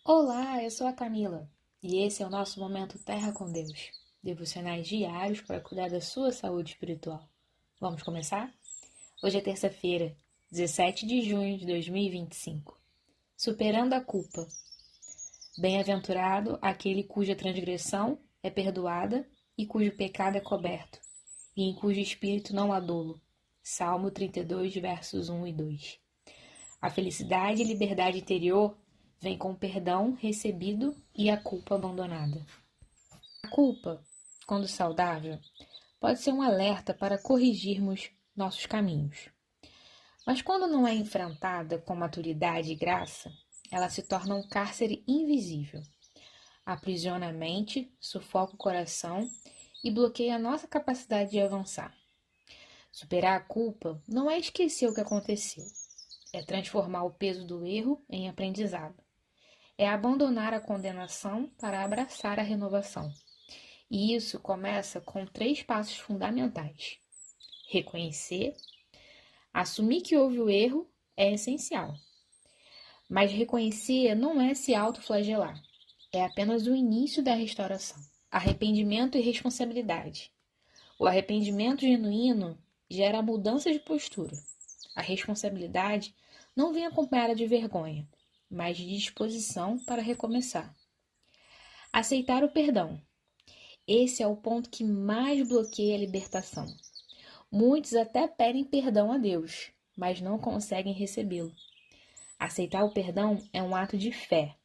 Olá, eu sou a Camila e esse é o nosso Momento Terra com Deus, devocionais diários para cuidar da sua saúde espiritual. Vamos começar? Hoje é terça-feira, 17 de junho de 2025. Superando a culpa. Bem-aventurado aquele cuja transgressão é perdoada e cujo pecado é coberto, e em cujo espírito não há dolo. Salmo 32, versos 1 e 2. A felicidade e liberdade interior vem com o perdão recebido e a culpa abandonada. A culpa, quando saudável, pode ser um alerta para corrigirmos nossos caminhos. Mas quando não é enfrentada com maturidade e graça, ela se torna um cárcere invisível. Aprisiona a mente, sufoca o coração e bloqueia a nossa capacidade de avançar. Superar a culpa não é esquecer o que aconteceu, é transformar o peso do erro em aprendizado. É abandonar a condenação para abraçar a renovação. E isso começa com 3 passos fundamentais. Reconhecer, assumir que houve o erro é essencial. Mas reconhecer não é se autoflagelar, é apenas o início da restauração. Arrependimento e responsabilidade. O arrependimento genuíno gera mudança de postura. A responsabilidade não vem acompanhada de vergonha, mas de disposição para recomeçar. Aceitar o perdão. Esse é o ponto que mais bloqueia a libertação. Muitos até pedem perdão a Deus, mas não conseguem recebê-lo. Aceitar o perdão é um ato de fé.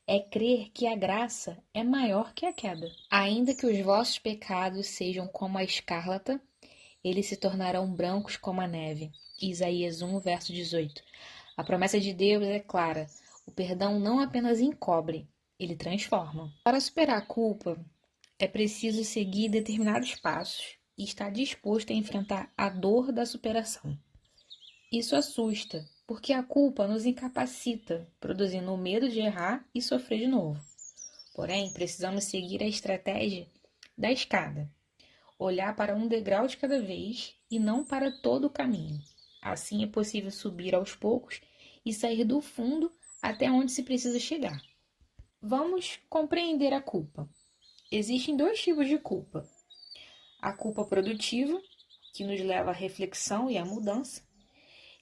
É crer que a graça é maior que a queda. Ainda que os vossos pecados sejam como a escarlata, eles se tornarão brancos como a neve. Isaías 1, verso 18. A promessa de Deus é clara. O perdão não apenas encobre, ele transforma. Para superar a culpa, é preciso seguir determinados passos e estar disposto a enfrentar a dor da superação. Isso assusta, porque a culpa nos incapacita, produzindo o medo de errar e sofrer de novo. Porém, precisamos seguir a estratégia da escada. Olhar para um degrau de cada vez e não para todo o caminho. Assim é possível subir aos poucos e sair do fundo até onde se precisa chegar. Vamos compreender a culpa. Existem 2 tipos de culpa. A culpa produtiva, que nos leva à reflexão e à mudança,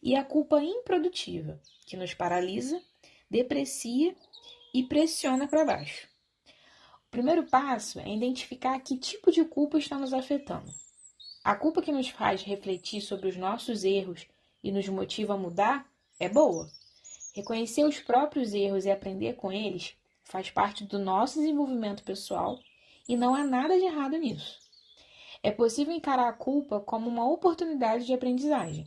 e a culpa improdutiva, que nos paralisa, deprecia e pressiona para baixo. O primeiro passo é identificar que tipo de culpa está nos afetando. A culpa que nos faz refletir sobre os nossos erros e nos motiva a mudar é boa. Reconhecer os próprios erros e aprender com eles faz parte do nosso desenvolvimento pessoal e não há nada de errado nisso. É possível encarar a culpa como uma oportunidade de aprendizagem.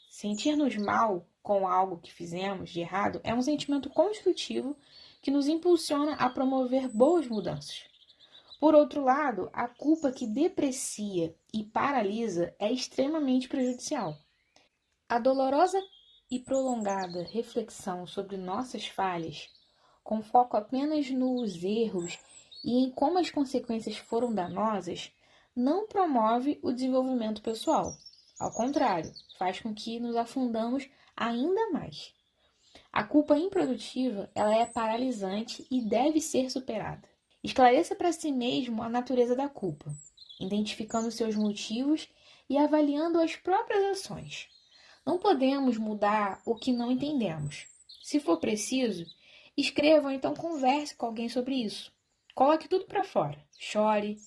Sentir-nos mal com algo que fizemos de errado é um sentimento construtivo que nos impulsiona a promover boas mudanças. Por outro lado, a culpa que deprecia e paralisa é extremamente prejudicial. A dolorosa e prolongada reflexão sobre nossas falhas, com foco apenas nos erros e em como as consequências foram danosas, não promove o desenvolvimento pessoal. Ao contrário, faz com que nos afundamos ainda mais. A culpa improdutiva, ela é paralisante e deve ser superada. Esclareça para si mesmo a natureza da culpa, identificando seus motivos e avaliando as próprias ações. Não podemos mudar o que não entendemos. Se for preciso, escreva ou então converse com alguém sobre isso. Coloque tudo para fora. Chore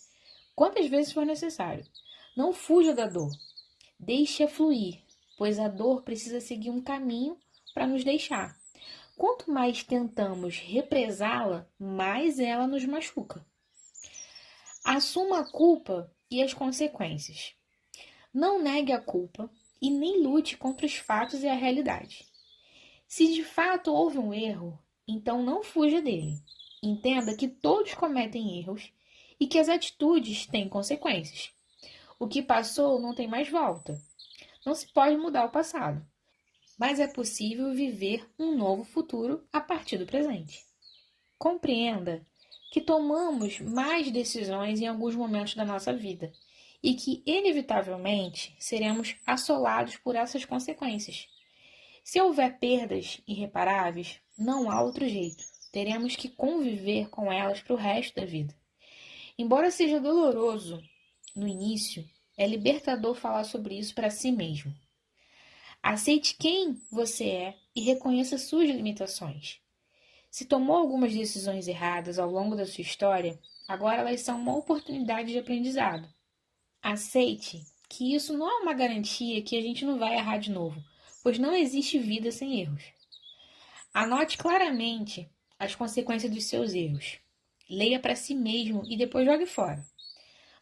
quantas vezes for necessário. Não fuja da dor. Deixe-a fluir, pois a dor precisa seguir um caminho para nos deixar. Quanto mais tentamos represá-la, mais ela nos machuca. Assuma a culpa e as consequências. Não negue a culpa e nem lute contra os fatos e a realidade. Se de fato houve um erro, então não fuja dele. Entenda que todos cometem erros e que as atitudes têm consequências. O que passou não tem mais volta. Não se pode mudar o passado, mas é possível viver um novo futuro a partir do presente. Compreenda que tomamos mais decisões em alguns momentos da nossa vida e que, inevitavelmente, seremos assolados por essas consequências. Se houver perdas irreparáveis, não há outro jeito. teremos que conviver com elas para o resto da vida. Embora seja doloroso no início, é libertador falar sobre isso para si mesmo. Aceite quem você é e reconheça suas limitações. Se tomou algumas decisões erradas ao longo da sua história, agora elas são uma oportunidade de aprendizado. Aceite que isso não é uma garantia que a gente não vai errar de novo, pois não existe vida sem erros. Anote claramente as consequências dos seus erros. Leia para si mesmo e depois jogue fora.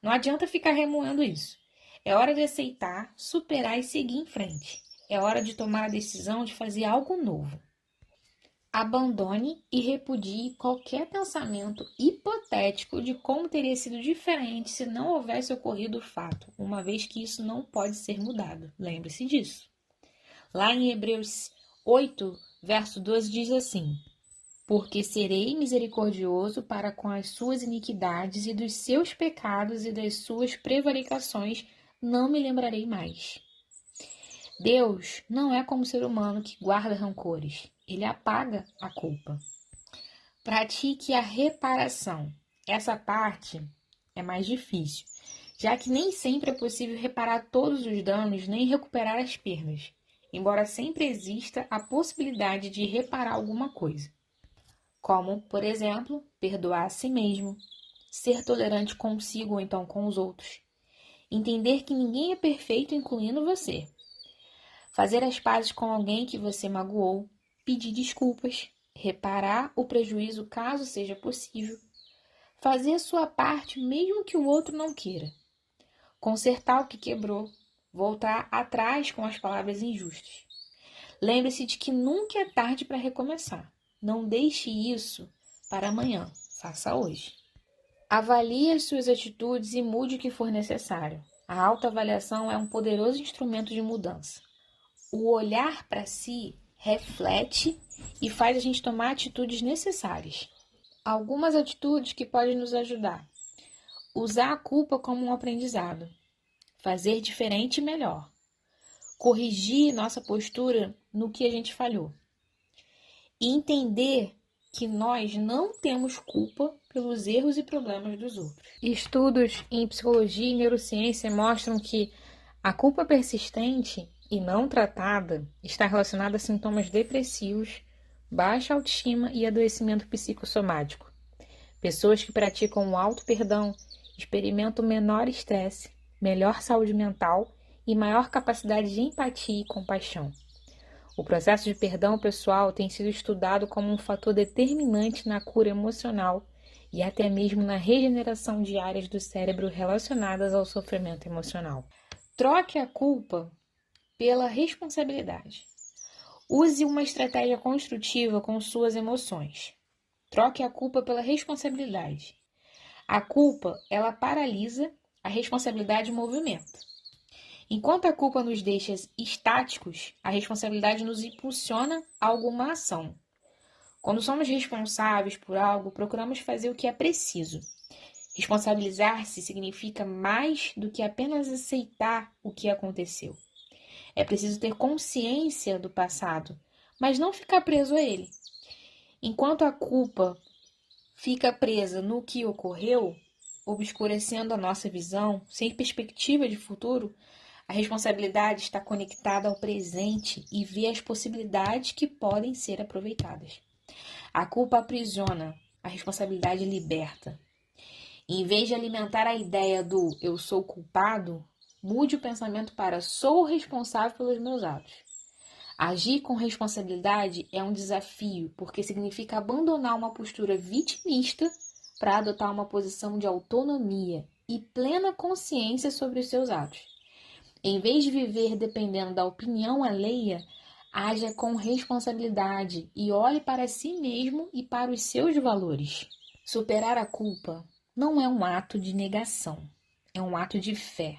Não adianta ficar remoendo isso. É hora de aceitar, superar e seguir em frente. É hora de tomar a decisão de fazer algo novo. Abandone e repudie qualquer pensamento hipotético de como teria sido diferente se não houvesse ocorrido o fato, uma vez que isso não pode ser mudado. Lembre-se disso. Lá em Hebreus 8, verso 12 diz assim: porque serei misericordioso para com as suas iniquidades e dos seus pecados e das suas prevaricações não me lembrarei mais. Deus não é como o ser humano que guarda rancores. Ele apaga a culpa. Pratique a reparação. Essa parte é mais difícil, já que nem sempre é possível reparar todos os danos nem recuperar as perdas, embora sempre exista a possibilidade de reparar alguma coisa. Como, por exemplo, perdoar a si mesmo, ser tolerante consigo ou então com os outros, entender que ninguém é perfeito, incluindo você, fazer as pazes com alguém que você magoou, pedir desculpas, reparar o prejuízo caso seja possível, fazer a sua parte mesmo que o outro não queira, consertar o que quebrou, voltar atrás com as palavras injustas. Lembre-se de que nunca é tarde para recomeçar. Não deixe isso para amanhã, faça hoje. Avalie as suas atitudes e mude o que for necessário. A autoavaliação é um poderoso instrumento de mudança. O olhar para si reflete e faz a gente tomar atitudes necessárias. Algumas atitudes que podem nos ajudar. Usar a culpa como um aprendizado. Fazer diferente e melhor. Corrigir nossa postura no que a gente falhou. E entender que nós não temos culpa pelos erros e problemas dos outros. Estudos em psicologia e neurociência mostram que a culpa persistente e não tratada está relacionada a sintomas depressivos, baixa autoestima e adoecimento psicossomático. Pessoas que praticam o auto-perdão experimentam menor estresse, melhor saúde mental e maior capacidade de empatia e compaixão. O processo de perdão pessoal tem sido estudado como um fator determinante na cura emocional e até mesmo na regeneração de áreas do cérebro relacionadas ao sofrimento emocional. Troque a culpa pela responsabilidade. Use uma estratégia construtiva com suas emoções. Troque a culpa pela responsabilidade. A culpa, ela paralisa, a responsabilidade movimenta. Enquanto a culpa nos deixa estáticos, a responsabilidade nos impulsiona a alguma ação. Quando somos responsáveis por algo, procuramos fazer o que é preciso. Responsabilizar-se significa mais do que apenas aceitar o que aconteceu. É preciso ter consciência do passado, mas não ficar preso a ele. Enquanto a culpa fica presa no que ocorreu, obscurecendo a nossa visão, sem perspectiva de futuro, a responsabilidade está conectada ao presente e vê as possibilidades que podem ser aproveitadas. A culpa aprisiona, a responsabilidade liberta. Em vez de alimentar a ideia do eu sou culpado, mude o pensamento para sou responsável pelos meus atos. Agir com responsabilidade é um desafio, porque significa abandonar uma postura vitimista para adotar uma posição de autonomia e plena consciência sobre os seus atos. Em vez de viver dependendo da opinião alheia, haja com responsabilidade e olhe para si mesmo e para os seus valores. Superar a culpa não é um ato de negação, é um ato de fé.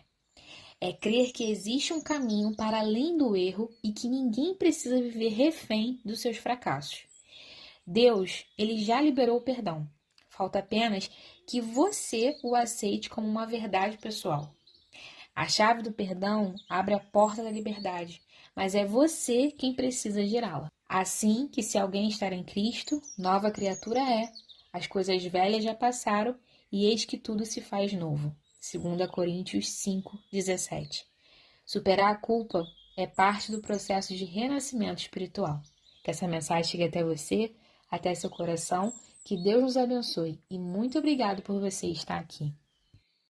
É crer que existe um caminho para além do erro e que ninguém precisa viver refém dos seus fracassos. Deus, ele já liberou o perdão. Falta apenas que você o aceite como uma verdade pessoal. A chave do perdão abre a porta da liberdade, mas é você quem precisa girá-la. Assim que se alguém estar em Cristo, nova criatura é. As coisas velhas já passaram e eis que tudo se faz novo. 2 Coríntios 5:17. Superar a culpa é parte do processo de renascimento espiritual. Que essa mensagem chegue até você, até seu coração. Que Deus nos abençoe e muito obrigado por você estar aqui.